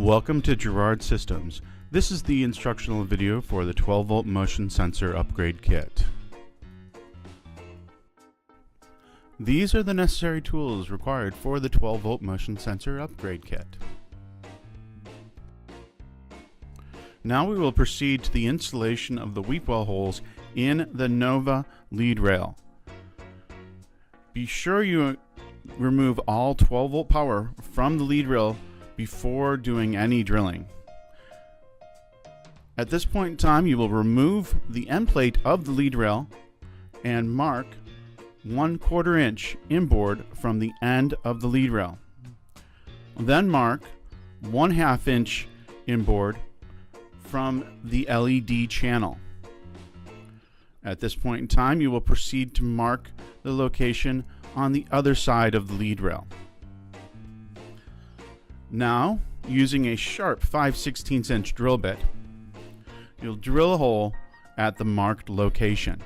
Welcome to Girard Systems. This is the instructional video for the 12-volt motion sensor upgrade kit. These are the necessary tools required for the 12-volt motion sensor upgrade kit. Now we will proceed to the installation of the weep well holes in the Nova lead rail. Be sure you remove all 12-volt power from the lead rail before doing any drilling. At this point in time, you will remove the end plate of the lead rail and mark 1/4 inch inboard from the end of the lead rail. Then mark 1/2 inch inboard from the LED channel. At this point in time, you will proceed to mark the location on the other side of the lead rail. Now, using a sharp 5/16 inch drill bit, you'll drill a hole at the marked location.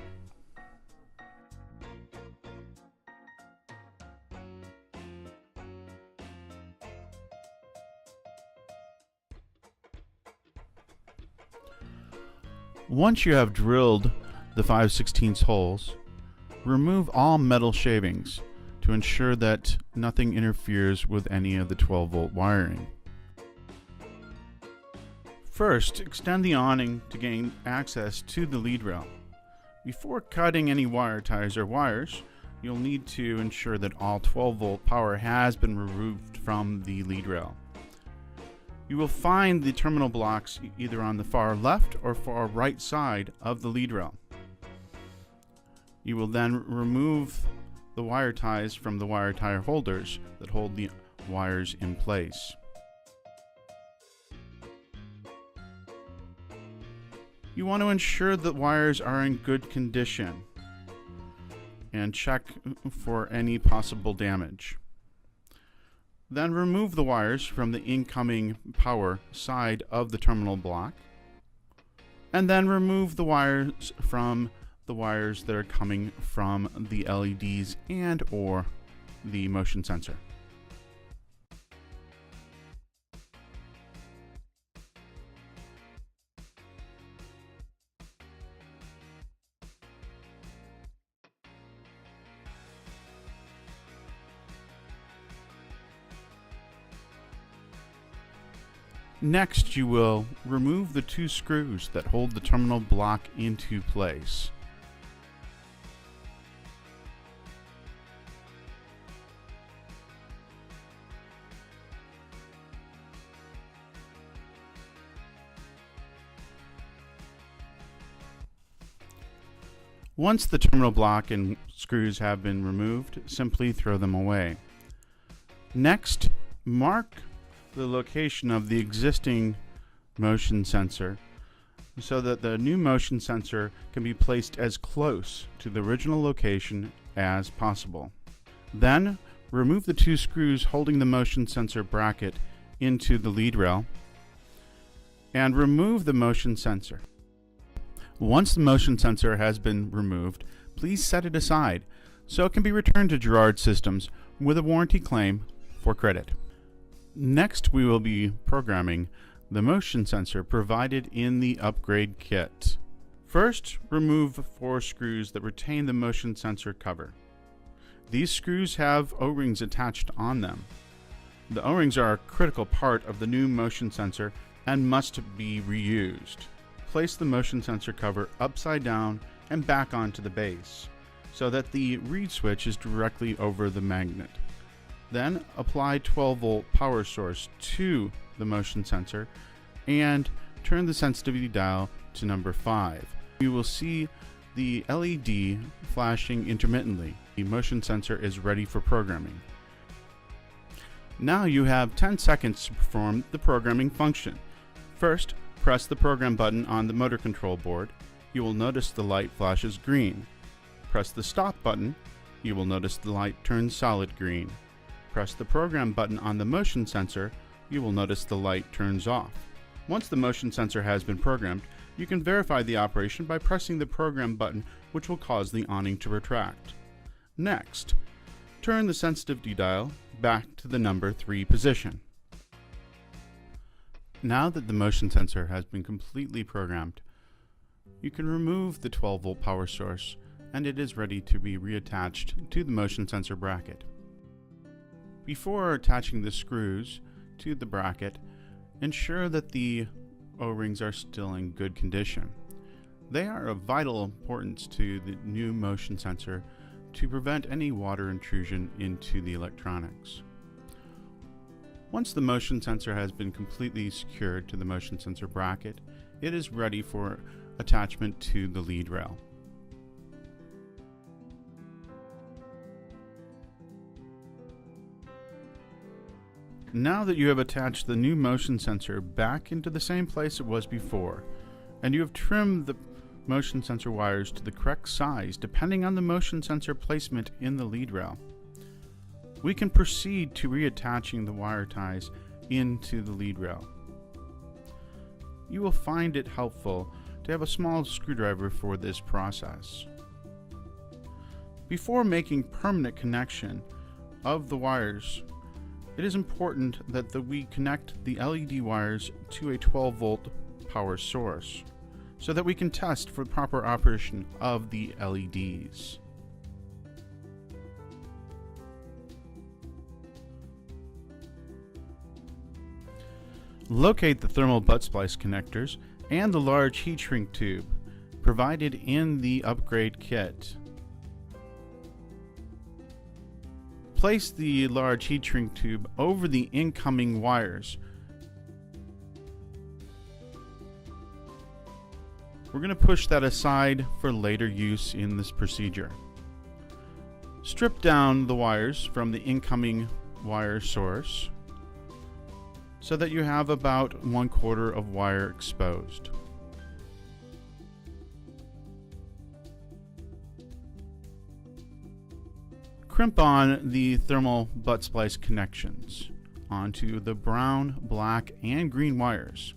Once you have drilled the 5/16 holes, remove all metal shavings to ensure that nothing interferes with any of the 12-volt wiring. First, extend the awning to gain access to the lead rail. Before cutting any wire ties or wires, you'll need to ensure that all 12-volt power has been removed from the lead rail. You will find the terminal blocks either on the far left or far right side of the lead rail. You will then remove the wire ties from the wire tie holders that hold the wires in place. You want to ensure that wires are in good condition and check for any possible damage. Then remove the wires from the incoming power side of the terminal block, and then remove the wires from the wires that are coming from the LEDs and or the motion sensor. Next, you will remove the 2 screws that hold the terminal block into place. Once the terminal block and screws have been removed, simply throw them away. Next, mark the location of the existing motion sensor so that the new motion sensor can be placed as close to the original location as possible. Then, remove the 2 screws holding the motion sensor bracket into the lead rail and remove the motion sensor. Once the motion sensor has been removed, please set it aside so it can be returned to Girard Systems with a warranty claim for credit. Next, we will be programming the motion sensor provided in the upgrade kit. First, remove 4 screws that retain the motion sensor cover. These screws have O-rings attached on them. The O-rings are a critical part of the new motion sensor and must be reused. Place the motion sensor cover upside down and back onto the base so that the reed switch is directly over the magnet. Then apply 12-volt power source to the motion sensor and turn the sensitivity dial to number 5. You will see the LED flashing intermittently. The motion sensor is ready for programming. Now you have 10 seconds to perform the programming function. First, press the program button on the motor control board. You will notice the light flashes green. Press the stop button. You will notice the light turns solid green. Press the program button on the motion sensor. You will notice the light turns off. Once the motion sensor has been programmed, you can verify the operation by pressing the program button, which will cause the awning to retract. Next, turn the sensitivity dial back to the number 3 position. Now that the motion sensor has been completely programmed, you can remove the 12-volt power source and it is ready to be reattached to the motion sensor bracket. Before attaching the screws to the bracket, ensure that the O-rings are still in good condition. They are of vital importance to the new motion sensor to prevent any water intrusion into the electronics. Once the motion sensor has been completely secured to the motion sensor bracket, it is ready for attachment to the lead rail. Now that you have attached the new motion sensor back into the same place it was before, and you have trimmed the motion sensor wires to the correct size depending on the motion sensor placement in the lead rail, we can proceed to reattaching the wire ties into the lead rail. You will find it helpful to have a small screwdriver for this process. Before making permanent connection of the wires, it is important that we connect the LED wires to a 12-volt power source so that we can test for proper operation of the LEDs. Locate the thermal butt splice connectors and the large heat shrink tube provided in the upgrade kit. Place the large heat shrink tube over the incoming wires. We're going to push that aside for later use in this procedure. Strip down the wires from the incoming wire source so that you have about 1/4 of wire exposed. Crimp on the thermal butt splice connections onto the brown, black, and green wires.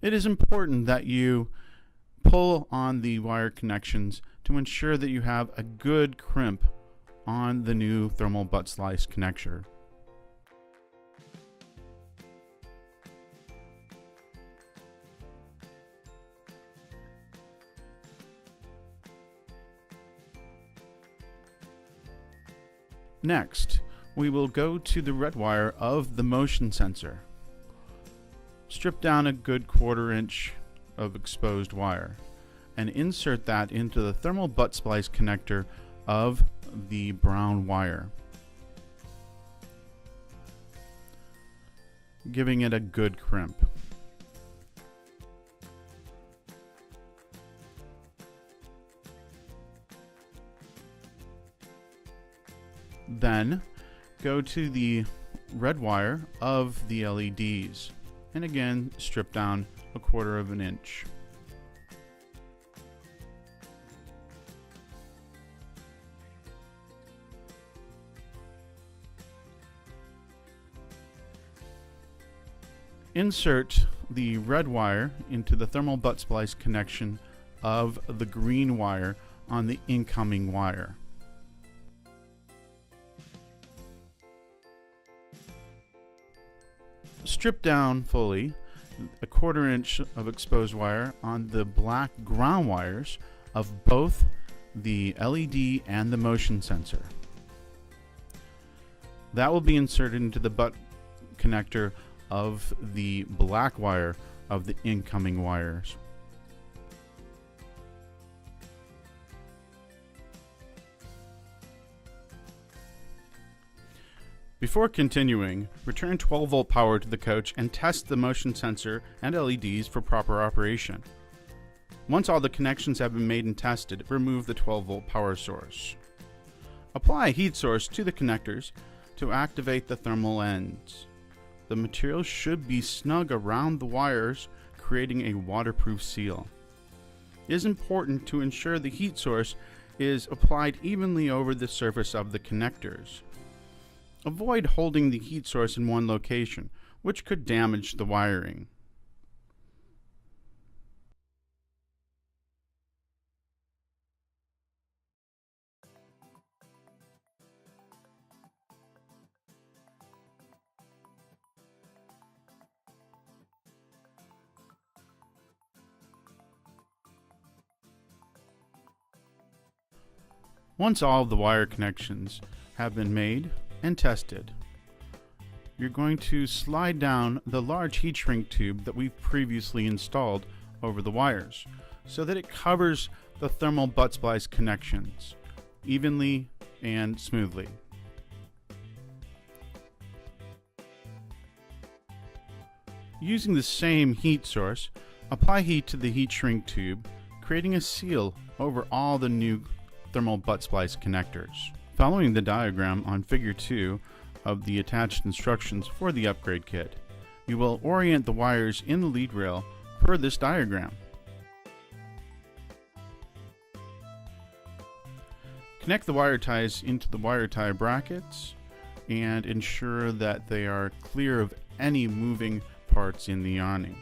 It is important that you pull on the wire connections to ensure that you have a good crimp on the new thermal butt splice connector. Next, we will go to the red wire of the motion sensor. Strip down a good 1/4 inch of exposed wire and insert that into the thermal butt splice connector of the brown wire, giving it a good crimp. Then go to the red wire of the LEDs and again strip down a 1/4 of an inch. Insert the red wire into the thermal butt splice connection of the green wire on the incoming wire. Strip down fully a 1/4 inch of exposed wire on the black ground wires of both the LED and the motion sensor. That will be inserted into the butt connector of the black wire of the incoming wires. Before continuing, return 12-volt power to the coach and test the motion sensor and LEDs for proper operation. Once all the connections have been made and tested, remove the 12-volt power source. Apply a heat source to the connectors to activate the thermal ends. The material should be snug around the wires, creating a waterproof seal. It is important to ensure the heat source is applied evenly over the surface of the connectors. Avoid holding the heat source in one location, which could damage the wiring. Once all of the wire connections have been made and tested, you're going to slide down the large heat shrink tube that we've previously installed over the wires so that it covers the thermal butt splice connections evenly and smoothly. Using the same heat source, apply heat to the heat shrink tube, creating a seal over all the new thermal butt splice connectors. Following the diagram on Figure 2 of the attached instructions for the upgrade kit, you will orient the wires in the lead rail per this diagram. Connect the wire ties into the wire tie brackets and ensure that they are clear of any moving parts in the awning.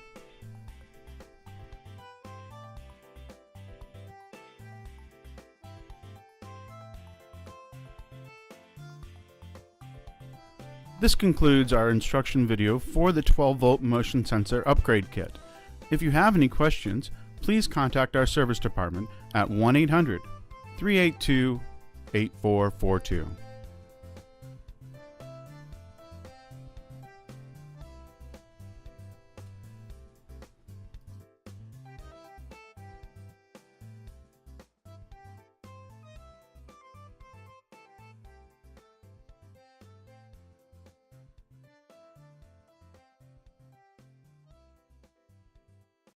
This concludes our instruction video for the 12-volt motion sensor upgrade kit. If you have any questions, please contact our service department at 1-800-382-8442.